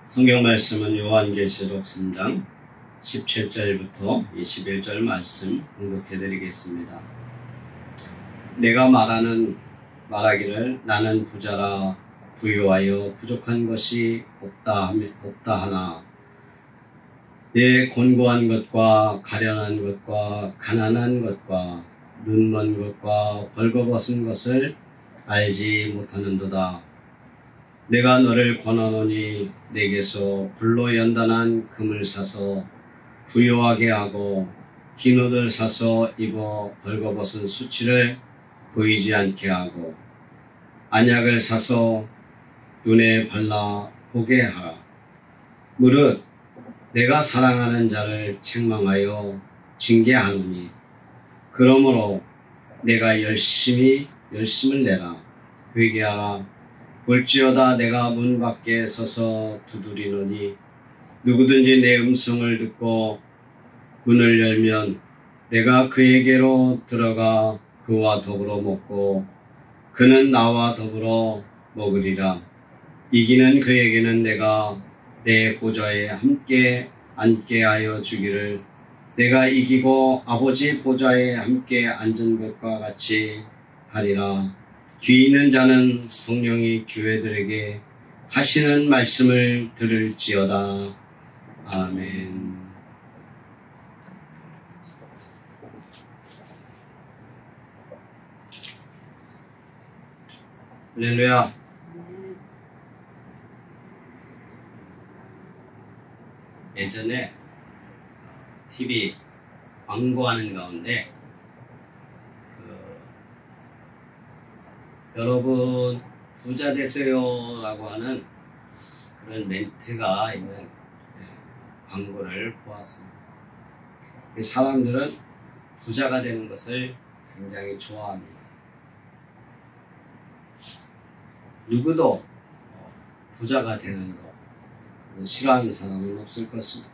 성경 말씀은 요한계시록 3장 17절부터 21절 말씀 공독해 드리겠습니다. 내가 말하기를 나는 부자라 부유하여 부족한 것이 없다 하나 내 곤고한 것과 가련한 것과 가난한 것과 눈먼 것과 벌거벗은 것을 알지 못하는도다. 내가 너를 권하노니 내게서 불로 연단한 금을 사서 부유하게 하고 긴 옷을 사서 입어 벌거벗은 수치를 보이지 않게 하고 안약을 사서 눈에 발라 보게 하라. 무릇 내가 사랑하는 자를 책망하여 징계하노니 그러므로 내가 열심을 내라. 회개하라. 볼지어다 내가 문 밖에 서서 두드리노니 누구든지 내 음성을 듣고 문을 열면 내가 그에게로 들어가 그와 더불어 먹고 그는 나와 더불어 먹으리라. 이기는 그에게는 내가 내 보좌에 함께 앉게 하여 주기를 내가 이기고 아버지 보좌에 함께 앉은 것과 같이 하리라. 귀 있는 자는 성령이 교회들에게 하시는 말씀을 들을지어다. 아멘. 할렐루야. 예전에 TV 광고하는 가운데 여러분 부자 되세요 라고 하는 그런 멘트가 있는 광고를 보았습니다. 사람들은 부자가 되는 것을 굉장히 좋아합니다. 누구도 부자가 되는 것 싫어하는 사람은 없을 것입니다.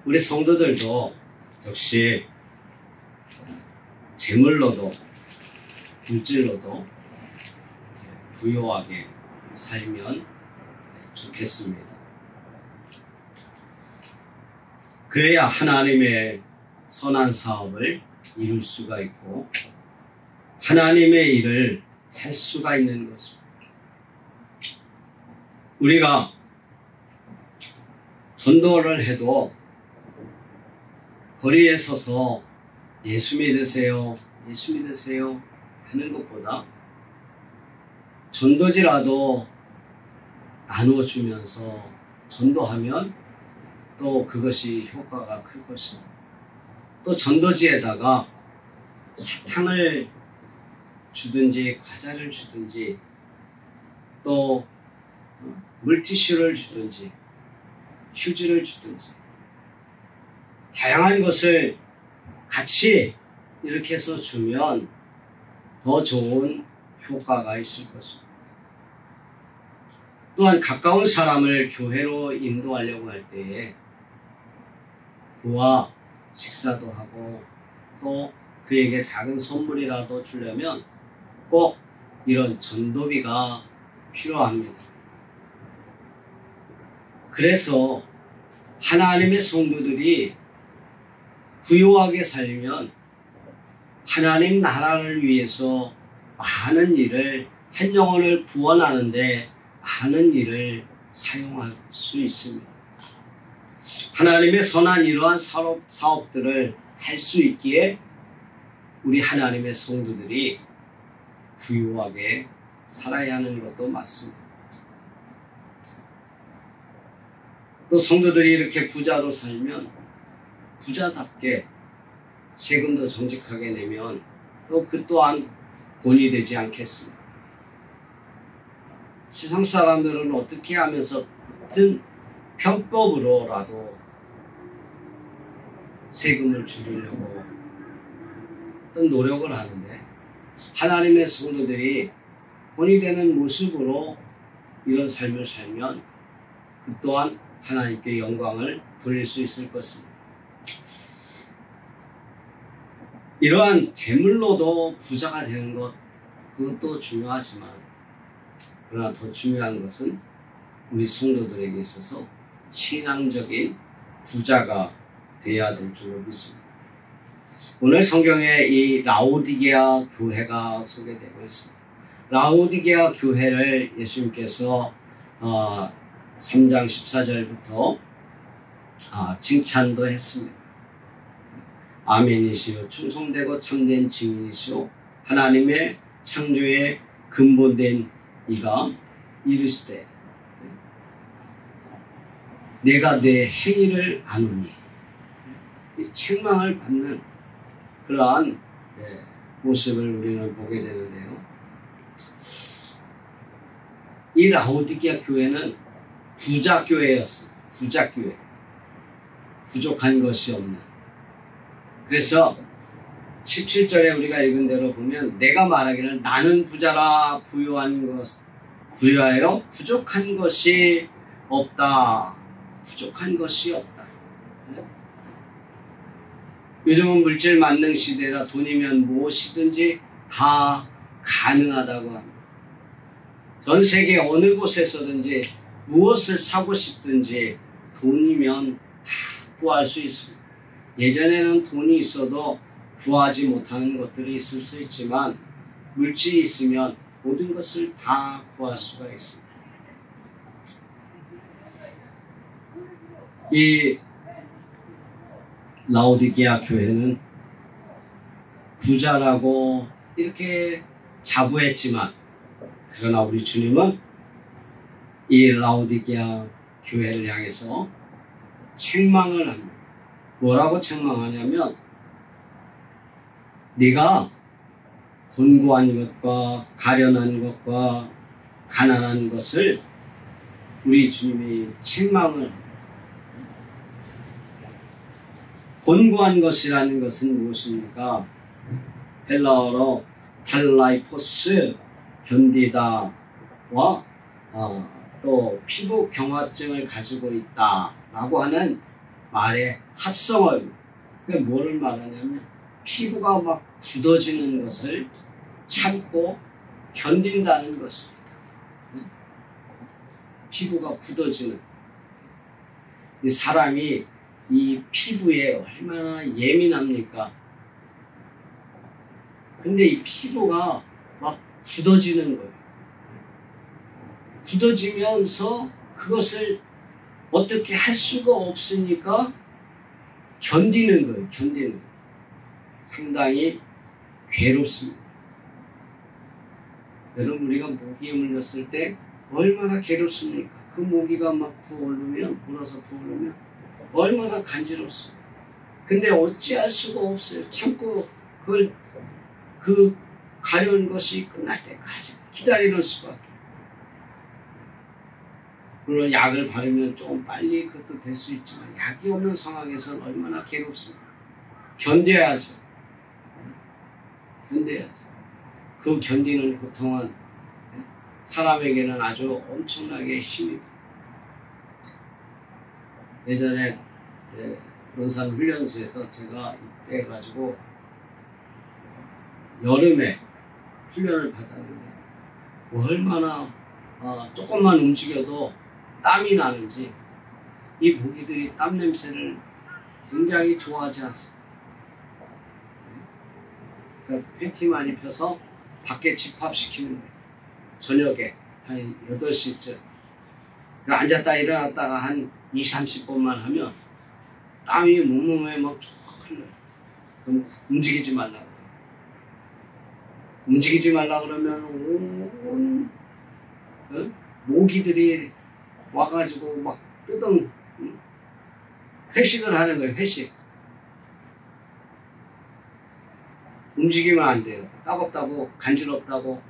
우리 성도들도 역시 재물로도 물질로도 부유하게 살면 좋겠습니다. 그래야 하나님의 선한 사업을 이룰 수가 있고 하나님의 일을 할 수가 있는 것입니다. 우리가 전도를 해도 거리에 서서 예수 믿으세요, 예수 믿으세요 하는 것보다 전도지라도 나누어주면서 전도하면 또 그것이 효과가 클 것입니다. 또 전도지에다가 사탕을 주든지 과자를 주든지 또 물티슈를 주든지 휴지를 주든지 다양한 것을 같이 이렇게 해서 주면 더 좋은 효과가 있을 것입니다. 또한 가까운 사람을 교회로 인도하려고 할 때에 그와 식사도 하고 또 그에게 작은 선물이라도 주려면 꼭 이런 전도비가 필요합니다. 그래서 하나님의 성도들이 부유하게 살면 하나님 나라를 위해서 많은 일을 한 영혼을 구원하는데 많은 일을 사용할 수 있습니다. 하나님의 선한 이러한 사업들을 할 수 있기에 우리 하나님의 성도들이 부유하게 살아야 하는 것도 맞습니다. 또 성도들이 이렇게 부자로 살면 부자답게 세금도 정직하게 내면 또 그 또한 본이 되지 않겠습니다. 세상 사람들은 어떻게 하면서 같은 편법으로라도 세금을 줄이려고 어떤 노력을 하는데 하나님의 성도들이 본이 되는 모습으로 이런 삶을 살면 그 또한 하나님께 영광을 돌릴 수 있을 것입니다. 이러한 재물로도 부자가 되는 것 그것도 중요하지만 그러나 더 중요한 것은 우리 성도들에게 있어서 신앙적인 부자가 되어야 될 줄로 믿습니다. 오늘 성경에 이 라오디게아 교회가 소개되고 있습니다. 라오디게아 교회를 예수님께서 3장 14절부터 칭찬도 했습니다. 아멘이시오 충성되고 참된 증인이시오 하나님의 창조의 근본된 이가 이르시되 내가 내 행위를 아노니 책망을 받는 그러한 모습을 우리는 보게 되는데요. 이 라오디게아 교회는 부자 교회였습니다. 부자 교회. 부족한 것이 없는. 그래서 17절에 우리가 읽은 대로 보면 내가 말하기를 나는 부자라 부유하여 부족한 것이 없다. 부족한 것이 없다. 요즘은 물질 만능 시대라 돈이면 무엇이든지 다 가능하다고 합니다. 전 세계 어느 곳에서든지 무엇을 사고 싶든지 돈이면 다 구할 수 있습니다. 예전에는 돈이 있어도 구하지 못하는 것들이 있을 수 있지만 물질이 있으면 모든 것을 다 구할 수가 있습니다. 이 라오디게아 교회는 부자라고 이렇게 자부했지만 그러나 우리 주님은 이 라오디게아 교회를 향해서 책망을 합니다. 뭐라고 책망하냐면 네가 곤고한 것과 가련한 것과 가난한 것을 우리 주님이 책망을 합니다. 곤고한 것이라는 것은 무엇입니까? 헬라어로 탈라이포스 견디다와 또 피부 경화증을 가지고 있다라고 하는 말의 합성어입니다. 그러니까 뭐를 말하냐면 피부가 막 굳어지는 것을 참고 견딘다는 것입니다. 피부가 굳어지는 이 사람이 이 피부에 얼마나 예민합니까? 근데 이 피부가 막 굳어지는 거예요. 굳어지면서 그것을 어떻게 할 수가 없으니까 견디는 거예요. 견디는 거예요. 상당히 괴롭습니다. 여러분 우리가 모기에 물렸을 때 얼마나 괴롭습니까? 그 모기가 막 부어오르면 물어서 부어오르면 얼마나 간지럽습니까? 근데 어찌할 수가 없어요. 참고 그 가려운 것이 끝날 때까지 기다리는 수밖에. 물론 약을 바르면 좀 빨리 그것도 될 수 있지만 약이 없는 상황에서는 얼마나 괴롭습니까? 견뎌야죠. 견뎌야죠. 그 견디는 고통은 사람에게는 아주 엄청나게 힘이 예전에 논산 훈련소에서 제가 입대해가지고 여름에 훈련을 받았는데 얼마나 조금만 움직여도 땀이 나는지 이 모기들이 땀 냄새를 굉장히 좋아하지 않습니다. 그러니까 팬티만 입혀서 밖에 집합시키는 거예요. 저녁에 한 8시쯤 앉았다 일어났다가 한 20-30분만 하면 땀이 몸몸에 막 쭉 흘러요. 그럼 움직이지 말라고. 움직이지 말라 그러면 온 모기들이 와가지고 막 회식을 하는 거예요. 회식. 움직이면 안 돼요. 따갑다고 간지럽다고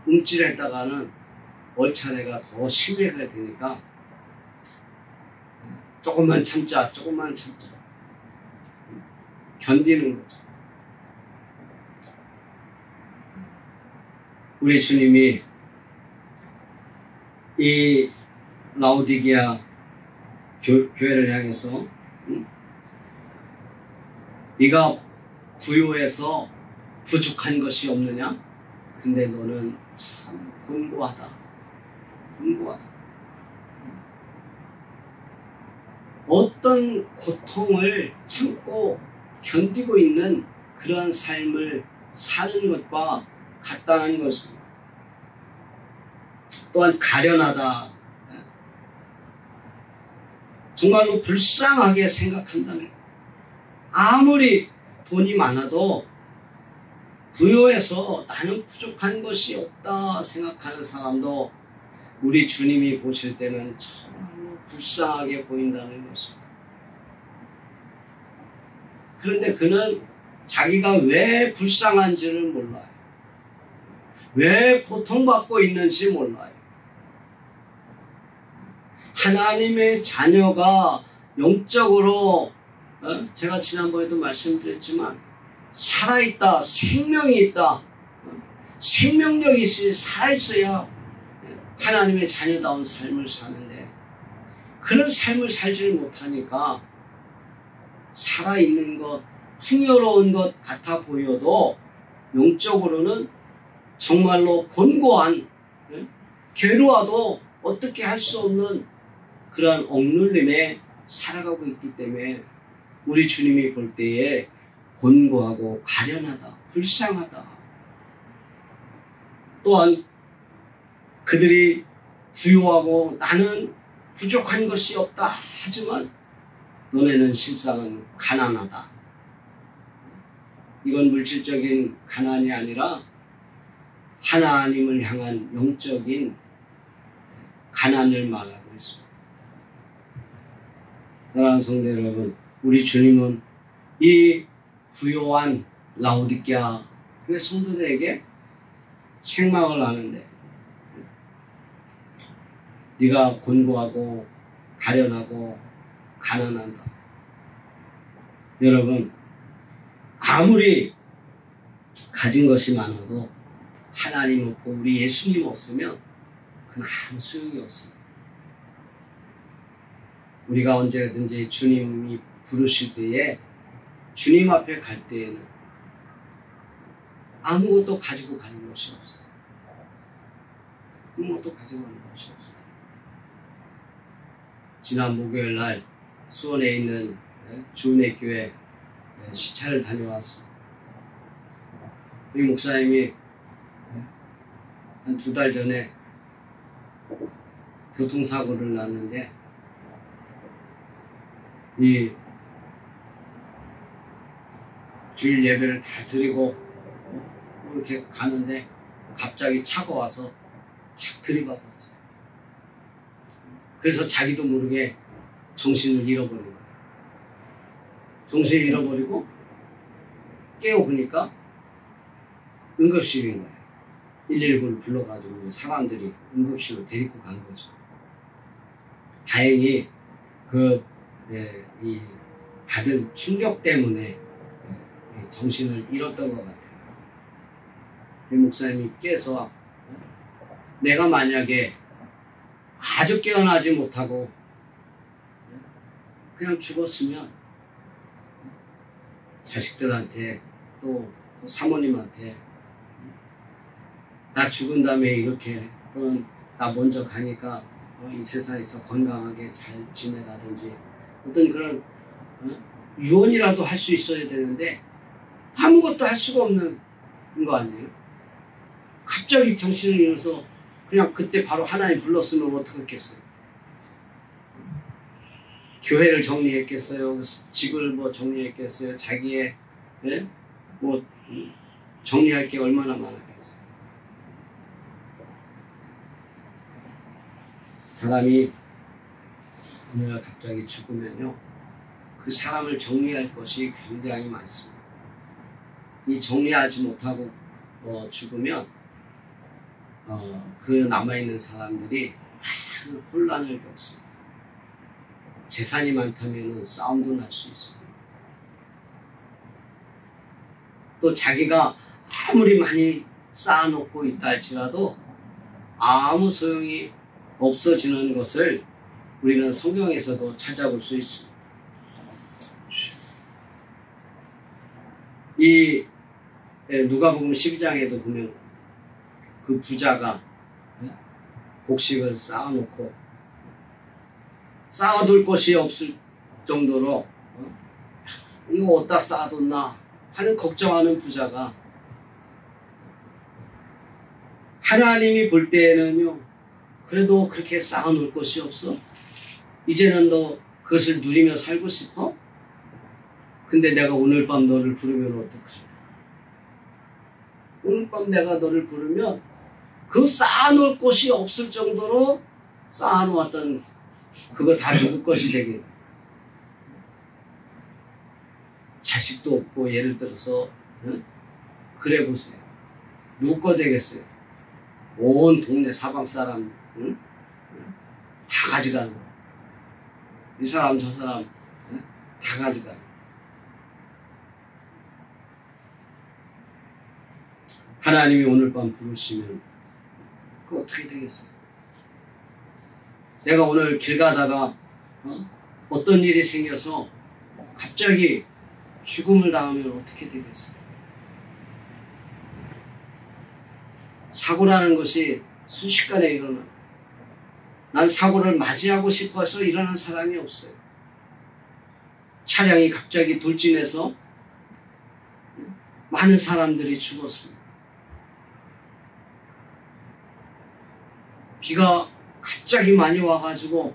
움찔했다가는 얼차례가 더 심해가 되니까 조금만 참자. 견디는 거죠. 우리 주님이 이 라오디게아 교회를 향해서 네가 부유해서 부족한 것이 없느냐? 근데 너는 참 곤고하다. 어떤 고통을 참고 견디고 있는 그러한 삶을 사는 것과 같다는 것입니다. 또한 가련하다. 정말로 불쌍하게 생각한다는, 아무리 돈이 많아도 부요해서 나는 부족한 것이 없다 생각하는 사람도 우리 주님이 보실 때는 정말로 불쌍하게 보인다는 것입니다. 그런데 그는 자기가 왜 불쌍한지를 몰라요. 왜 고통받고 있는지 몰라요. 하나님의 자녀가 영적으로, 제가 지난번에도 말씀드렸지만 살아있다, 생명이 있다, 생명력이 살아있어야 하나님의 자녀다운 삶을 사는데, 그런 삶을 살지 못하니까 살아있는 것, 풍요로운 것 같아 보여도 영적으로는 정말로 곤고한, 괴로워도 어떻게 할 수 없는 그러한 억눌림에 살아가고 있기 때문에 우리 주님이 볼 때에 곤고하고 가련하다, 불쌍하다. 또한 그들이 부유하고 나는 부족한 것이 없다 하지만 너네는 실상은 가난하다. 이건 물질적인 가난이 아니라 하나님을 향한 영적인 가난을 말하고 있습니다. 사랑하는 성도 여러분, 우리 주님은 이 부요한 라오디게아 교회 성도들에게 책망을 하는데, 네가 곤고하고 가련하고 가난하다. 여러분, 아무리 가진 것이 많아도 하나님 없고 우리 예수님 없으면 그건 아무 소용이 없습니다. 우리가 언제든지 주님이 부르실 때에, 주님 앞에 갈 때에는 아무것도 가지고 가는 것이 없어요. 아무것도 가지고 가는 것이 없어요. 지난 목요일 날 수원에 있는 주은혜교회 시찰을 다녀왔습니다. 이 목사님이 한 2달 전에 교통사고를 났는데, 이 주일 예배를 다 드리고 이렇게 가는데 갑자기 차가 와서 탁 들이받았어요. 그래서 자기도 모르게 정신을 잃어버린 거예요. 정신을 잃어버리고 깨어보니까 응급실인 거예요. 119를 불러가지고 사람들이 응급실로 데리고 간 거죠. 다행히 이 받은 충격 때문에 정신을 잃었던 것 같아요. 이 목사님이 깨서 내가 만약에 아주 깨어나지 못하고 그냥 죽었으면 자식들한테 또 사모님한테 나 죽은 다음에 이렇게, 또는 나 먼저 가니까 이 세상에서 건강하게 잘 지내라든지 어떤 그런 유언이라도 할 수 있어야 되는데 아무것도 할 수가 없는 거 아니에요? 갑자기 정신을 잃어서 그냥 그때 바로 하나님 불렀으면 어떡했겠어요? 교회를 정리했겠어요? 직을 뭐 정리했겠어요? 자기의 뭐 정리할 게 얼마나 많았겠어요? 사람이 어느 날 갑자기 죽으면요, 그 사람을 정리할 것이 굉장히 많습니다. 이 정리하지 못하고 죽으면 그 남아있는 사람들이 많은 혼란을 겪습니다. 재산이 많다면 싸움도 날 수 있습니다. 또 자기가 아무리 많이 쌓아놓고 있다 할지라도 아무 소용이 없어지는 것을 우리는 성경에서도 찾아볼 수 있습니다. 이 누가복음 12장에도 보면 그 부자가 곡식을 쌓아놓고 쌓아둘 곳이 없을 정도로 이거 어디다 쌓아뒀나 하는 걱정하는 부자가 하나님이 볼 때에는요, 그래도 그렇게 쌓아놓을 것이 없어? 이제는 너 그것을 누리며 살고 싶어? 근데 내가 오늘 밤 너를 부르면 어떡하냐? 오늘 밤 내가 너를 부르면 그 쌓아놓을 곳이 없을 정도로 쌓아놓았던 그거 다 누구 것이 되게. 자식도 없고 예를 들어서 그래 보세요. 누구 거 되겠어요? 온 동네 사방 사람 다 가져가는 거야. 이 사람 저 사람 다 가져가는 거야. 하나님이 오늘 밤 부르시면 그거 어떻게 되겠어요? 내가 오늘 길 가다가 어떤 일이 생겨서 갑자기 죽음을 당하면 어떻게 되겠어요? 사고라는 것이 순식간에 일어나. 난 사고를 맞이하고 싶어서 일어난 사람이 없어요. 차량이 갑자기 돌진해서 많은 사람들이 죽었습니다. 비가 갑자기 많이 와가지고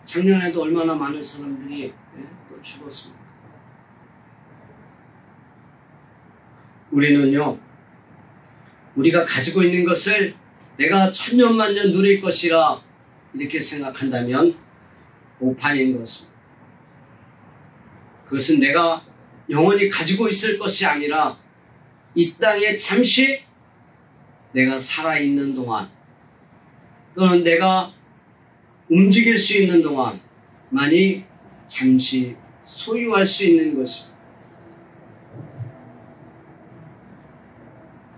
작년에도 얼마나 많은 사람들이 또 죽었습니다. 우리는요, 우리가 가지고 있는 것을 내가 천년만년 누릴 것이라 이렇게 생각한다면 오판인 것입니다. 그것은 내가 영원히 가지고 있을 것이 아니라 이 땅에 잠시 내가 살아있는 동안 또는 내가 움직일 수 있는 동안만이 잠시 소유할 수 있는 것입니다.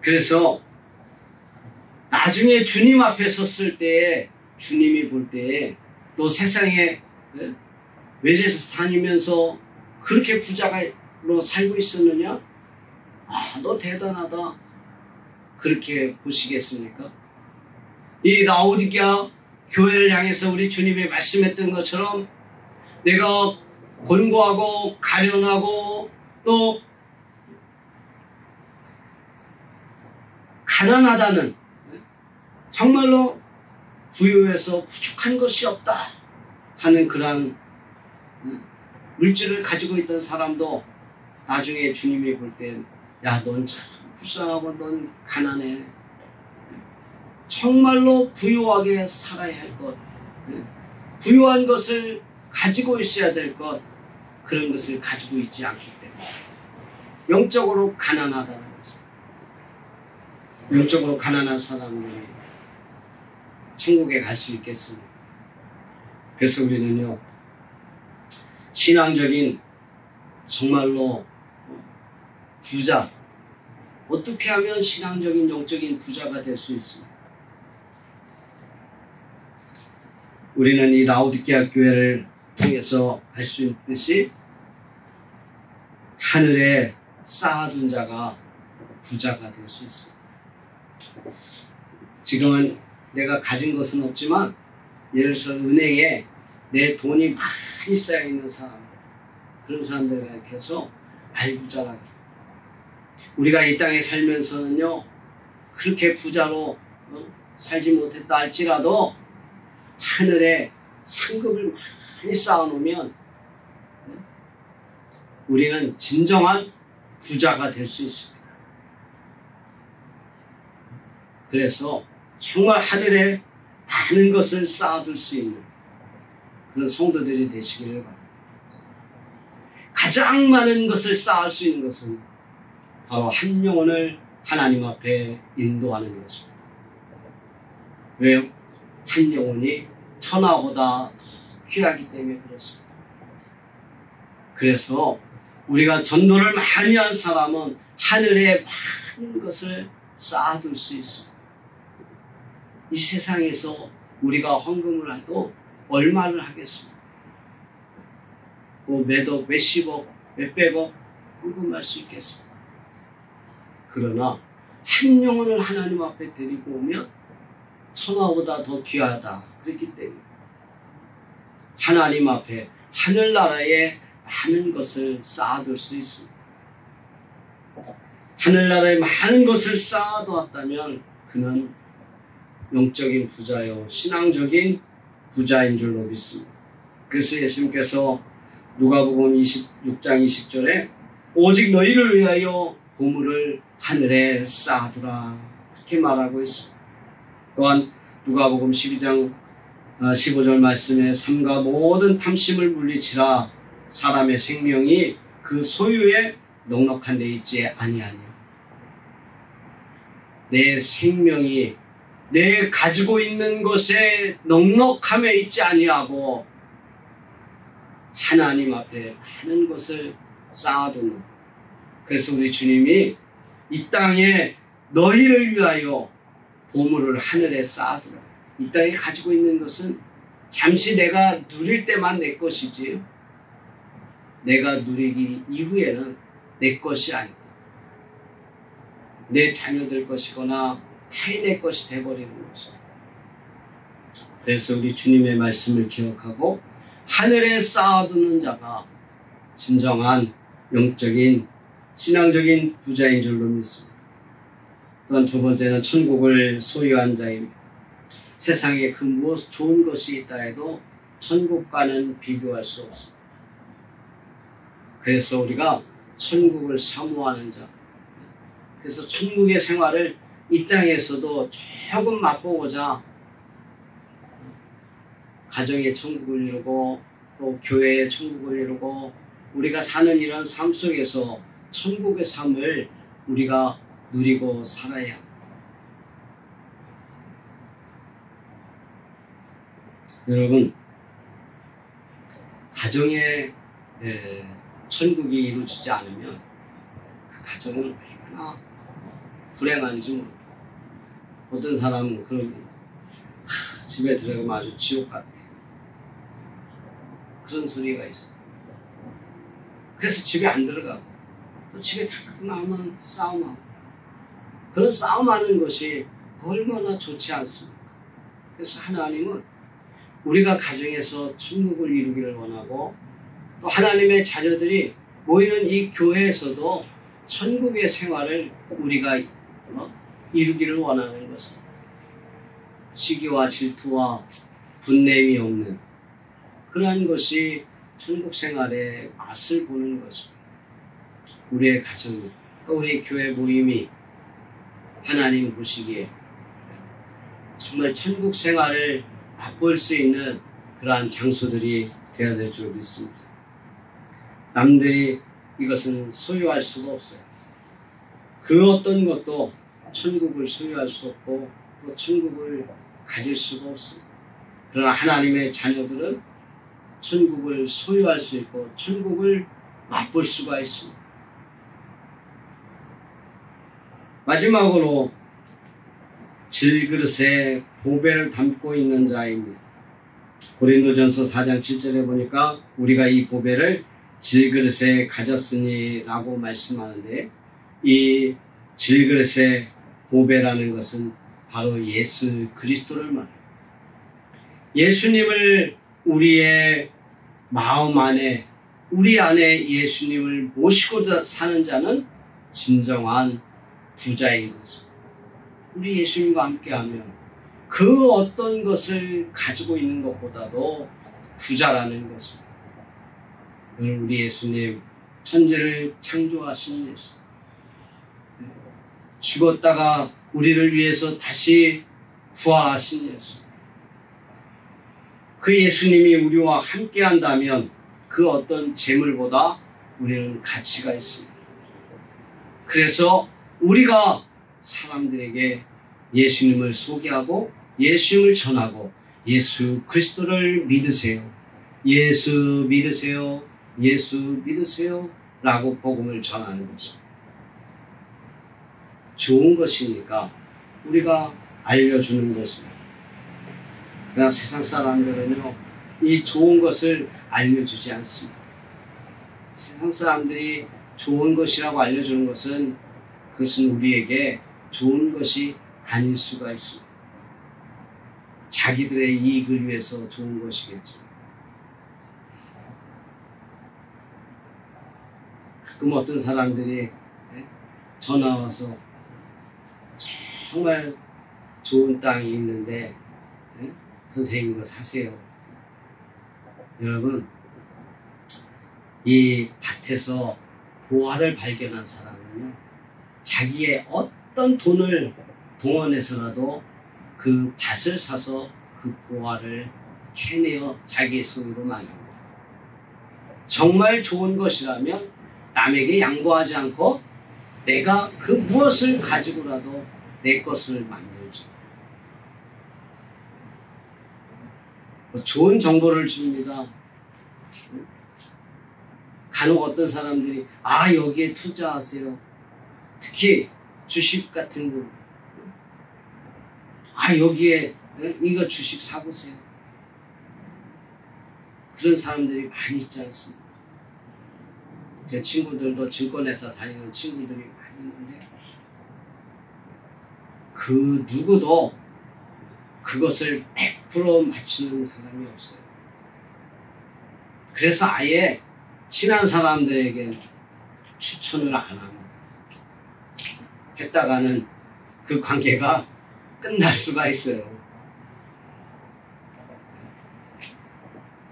그래서 나중에 주님 앞에 섰을 때에 주님이 볼 때에 너 세상에 외제에서 다니면서 그렇게 부자로 살고 있었느냐? 아, 너 대단하다. 그렇게 보시겠습니까? 이 라오디게아 교회를 향해서 우리 주님이 말씀했던 것처럼 내가 곤고하고 가련하고 또 가난하다는, 정말로 부유해서 부족한 것이 없다 하는 그러한 물질을 가지고 있던 사람도 나중에 주님이 볼 땐 야, 넌 참 불쌍하고 넌 가난해. 정말로 부유하게 살아야 할 것, 부유한 것을 가지고 있어야 될 것, 그런 것을 가지고 있지 않기 때문에 영적으로 가난하다는 거죠. 영적으로 가난한 사람들이 천국에 갈 수 있겠습니다. 그래서 우리는요, 신앙적인 정말로 부자, 어떻게 하면 신앙적인 영적인 부자가 될 수 있습니까? 우리는 이 라오디게아 교회를 통해서 알 수 있듯이 하늘에 쌓아둔 자가 부자가 될 수 있습니다. 지금은 내가 가진 것은 없지만 예를 들어서 은행에 내 돈이 많이 쌓여있는 사람들, 그런 사람들 이렇게 해서 알부자라고. 우리가 이 땅에 살면서는요, 그렇게 부자로 살지 못했다 할지라도 하늘에 상급을 많이 쌓아놓으면 우리는 진정한 부자가 될 수 있습니다. 그래서 정말 하늘에 많은 것을 쌓아둘 수 있는 그런 성도들이 되시기를 바랍니다. 가장 많은 것을 쌓을 수 있는 것은 바로 한 영혼을 하나님 앞에 인도하는 것입니다. 왜요? 한 영혼이 천하보다 귀하기 때문에 그렇습니다. 그래서 우리가 전도를 많이 한 사람은 하늘에 많은 것을 쌓아둘 수 있습니다. 이 세상에서 우리가 헌금을 해도 얼마를 하겠습니까? 뭐 몇억, 몇십억, 몇백억 헌금할 수 있겠습니까? 그러나 한 영혼을 하나님 앞에 데리고 오면 천하보다 더 귀하다. 그렇기 때문에 하나님 앞에 하늘나라에 많은 것을 쌓아둘 수 있습니다. 하늘나라에 많은 것을 쌓아두었다면 그는 영적인 부자요 신앙적인 부자인 줄로 믿습니다. 그래서 예수님께서 누가복음 26장 20절에 오직 너희를 위하여 보물을 하늘에 쌓아두라 그렇게 말하고 있습니다. 또한 누가복음 12장 15절 말씀에 삼가 모든 탐심을 물리치라 사람의 생명이 그 소유에 넉넉한 데 있지 아니하니. 내 생명이 내 가지고 있는 것에 넉넉함에 있지 아니하고 하나님 앞에 많은 것을 쌓아두는. 그래서 우리 주님이 이 땅에 너희를 위하여 보물을 하늘에 쌓아두라. 이 땅에 가지고 있는 것은 잠시 내가 누릴 때만 내 것이지 내가 누리기 이후에는 내 것이 아니다. 내 자녀들 것이거나 타인의 것이 되어버리는 것이다. 그래서 우리 주님의 말씀을 기억하고 하늘에 쌓아두는 자가 진정한 영적인 신앙적인 부자인 줄로 믿습니다. 또한 두 번째는 천국을 소유한 자입니다. 세상에 그 무엇 좋은 것이 있다 해도 천국과는 비교할 수 없습니다. 그래서 우리가 천국을 사모하는 자, 그래서 천국의 생활을 이 땅에서도 조금 맛보고자 가정의 천국을 이루고 또 교회의 천국을 이루고 우리가 사는 이런 삶 속에서 천국의 삶을 우리가 누리고 살아야 합니다. 여러분, 가정에 천국이 이루어지지 않으면 그 가정은 얼마나 불행한지 모릅니다. 어떤 사람은 그럽니다. 집에 들어가면 아주 지옥 같아. 그런 소리가 있어요. 그래서 집에 안 들어가고 또 집에 들어가고 나면 싸움하고 그런 싸움하는 것이 얼마나 좋지 않습니까? 그래서 하나님은 우리가 가정에서 천국을 이루기를 원하고 또 하나님의 자녀들이 모이는 이 교회에서도 천국의 생활을 우리가 이루기를 원하는 것입니다. 시기와 질투와 분냄이 없는 그러한 것이 천국 생활의 맛을 보는 것입니다. 우리의 가정이 또 우리의 교회 모임이 하나님 보시기에 정말 천국 생활을 맛볼 수 있는 그러한 장소들이 되어야 될 줄 믿습니다. 남들이 이것은 소유할 수가 없어요. 그 어떤 것도 천국을 소유할 수 없고 또 천국을 가질 수가 없습니다. 그러나 하나님의 자녀들은 천국을 소유할 수 있고 천국을 맛볼 수가 있습니다. 마지막으로 질그릇에 보배를 담고 있는 자입니다. 고린도전서 4장 7절에 보니까 우리가 이 보배를 질그릇에 가졌으니 라고 말씀하는데 이 질그릇의 보배라는 것은 바로 예수 그리스도를 말합니다. 예수님을 우리의 마음 안에 우리 안에 예수님을 모시고 사는 자는 진정한 부자인 것입니다. 우리 예수님과 함께하면 그 어떤 것을 가지고 있는 것보다도 부자라는 것입니다. 우리 예수님 천지를 창조하신 예수, 죽었다가 우리를 위해서 다시 부활하신 예수, 그 예수님이 우리와 함께 한다면 그 어떤 재물보다 우리는 가치가 있습니다. 그래서 우리가 사람들에게 예수님을 소개하고 예수님을 전하고 예수 그리스도를 믿으세요. 예수 믿으세요. 예수 믿으세요. 라고 복음을 전하는 것입니다. 좋은 것이니까 우리가 알려주는 것입니다. 그러나 세상 사람들은요, 이 좋은 것을 알려주지 않습니다. 세상 사람들이 좋은 것이라고 알려주는 것은 그것은 우리에게 좋은 것이 아닐 수가 있습니다. 자기들의 이익을 위해서 좋은 것이겠죠. 가끔 어떤 사람들이 전화 와서 정말 좋은 땅이 있는데 선생님 이거 사세요. 여러분, 이 밭에서 보화를 발견한 사람은요, 자기의 어떤 돈을 동원해서라도 그 밭을 사서 그 보화를 캐내어 자기 소유로 만듭니다. 정말 좋은 것이라면 남에게 양보하지 않고 내가 그 무엇을 가지고라도 내 것을 만들죠. 좋은 정보를 줍니다. 간혹 어떤 사람들이 여기에 투자하세요. 특히 주식 같은 거. 여기에 이거 주식 사보세요. 그런 사람들이 많이 있지 않습니까? 제 친구들도 증권회사 다니는 친구들이 많이 있는데 그 누구도 그것을 100% 맞추는 사람이 없어요. 그래서 아예 친한 사람들에게 추천을 안 합니다. 했다가는 그 관계가 끝날 수가 있어요.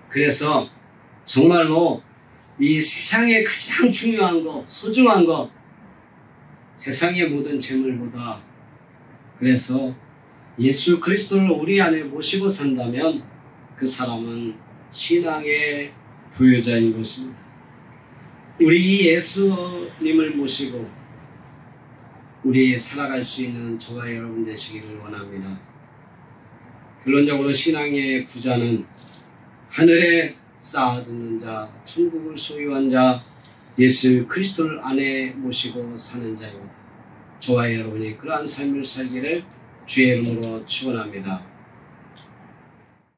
그래서 정말로 이 세상에 가장 중요한 거, 소중한 거, 세상의 모든 재물보다, 그래서 예수 그리스도를 우리 안에 모시고 산다면 그 사람은 신앙의 부유자인 것입니다. 우리 예수님을 모시고 우리 살아갈 수 있는 저와 여러분 되시기를 원합니다. 결론적으로 신앙의 부자는 하늘에 쌓아두는 자, 천국을 소유한 자, 예수 그리스도를 안에 모시고 사는 자입니다. 저와 여러분이 그러한 삶을 살기를 주의 이름으로 축원합니다.